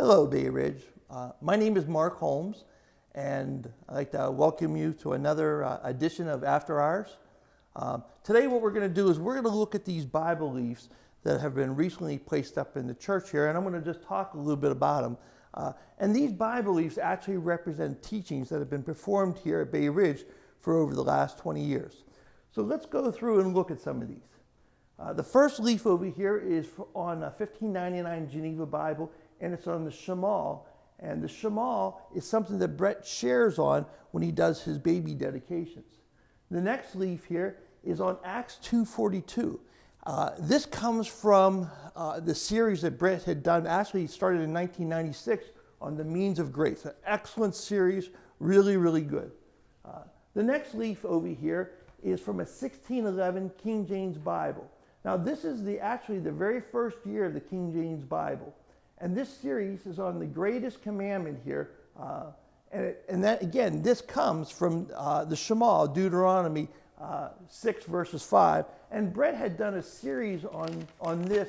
Hello, Bay Ridge. My name is Mark Holmes, and I'd like to welcome you to another edition of After Hours. Today what we're going to do is we're going to look at these Bible leaves that have been recently placed up in the church here, and I'm going to just talk a little bit about them. And these Bible leaves actually represent teachings that have been performed here at Bay Ridge for over the last 20 years. So let's go through and look at some of these. The first leaf over here is on a 1599 Geneva Bible, and it's on the Shamal. And the Shamal is something that Brett shares on when he does his baby dedications. The next leaf here is on Acts 2:42. This comes from the series that Brett had done, actually started in 1996, on the means of grace. An excellent series, really, really good. The next leaf over here is from a 1611 King James Bible. Now this is actually the very first year of the King James Bible. And this series is on the greatest commandment here. And that, again, this comes from the Shamal, Deuteronomy 6 verses 5. And Brett had done a series on this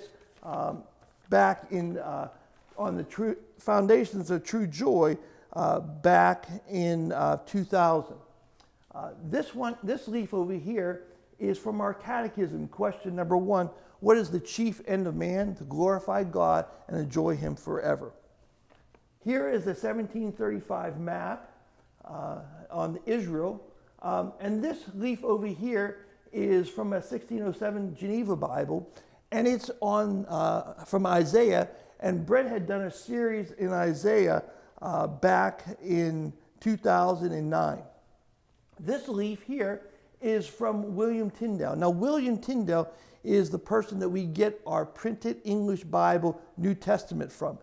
back in, on the true foundations of true joy back in 2000. This leaf over here is from our catechism, question number 1. What is the chief end of man? To glorify God and enjoy Him forever. Here is a 1735 map on Israel. And this leaf over here is from a 1607 Geneva Bible. And it's on from Isaiah. And Brett had done a series in Isaiah back in 2009. This leaf here is from William Tyndale. Now, William Tyndale is the person that we get our printed English Bible New Testament from.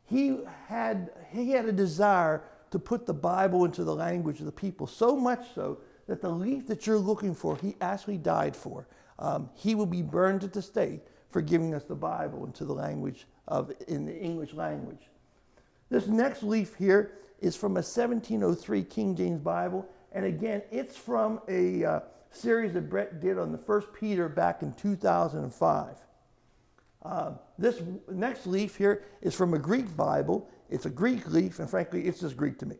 He had a desire to put the Bible into the language of the people, so much so that the leaf that you're looking for, he actually died for. He will be burned at the stake for giving us the Bible into the language in the English language. This next leaf here is from a 1703 King James Bible. And again, it's from a series that Brett did on the 1 Peter back in 2005. This next leaf here is from a Greek Bible. It's a Greek leaf, and frankly, it's just Greek to me.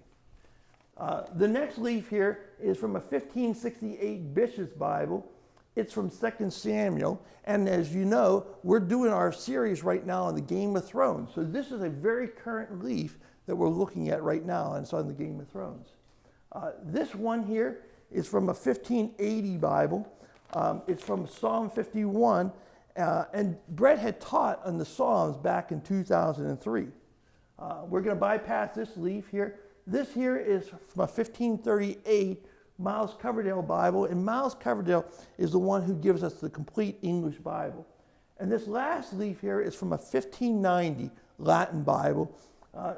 The next leaf here is from a 1568 Bishop's Bible. It's from 2 Samuel. And as you know, we're doing our series right now on the Game of Thrones. So this is a very current leaf that we're looking at right now, and it's on the Game of Thrones. This one here is from a 1580 Bible. It's from Psalm 51. And Brett had taught on the Psalms back in 2003. We're going to bypass this leaf here. This here is from a 1538 Miles Coverdale Bible. And Miles Coverdale is the one who gives us the complete English Bible. And this last leaf here is from a 1590 Latin Bible.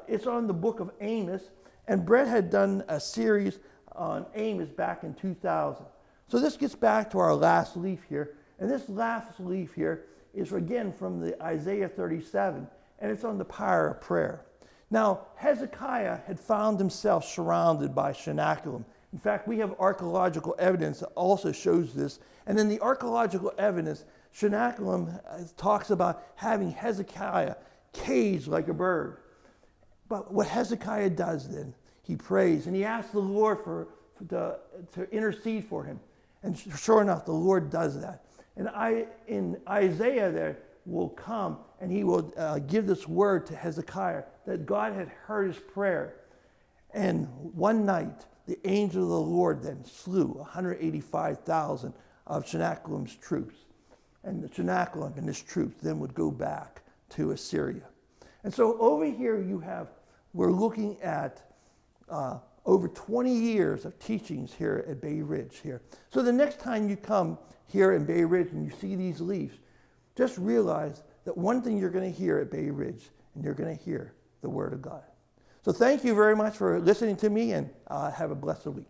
It's on the book of Amos. And Brett had done a series on Amos back in 2000. So this gets back to our last leaf here. And this last leaf here is again from the Isaiah 37. And it's on the power of prayer. Now, Hezekiah had found himself surrounded by Sennacherib. In fact, we have archaeological evidence that also shows this. And in the archaeological evidence, Sennacherib talks about having Hezekiah caged like a bird. But what Hezekiah does then, he prays and he asks the Lord to intercede for him. And sure enough, the Lord does that. And in Isaiah there will come and he will give this word to Hezekiah that God had heard his prayer. And one night, the angel of the Lord then slew 185,000 of Sennacherib's troops. And the Sennacherib and his troops then would go back to Assyria. And so over here we're looking at over 20 years of teachings here at Bay Ridge here. So the next time you come here in Bay Ridge and you see these leaves, just realize that one thing you're going to hear at Bay Ridge, and you're going to hear the Word of God. So thank you very much for listening to me, and have a blessed week.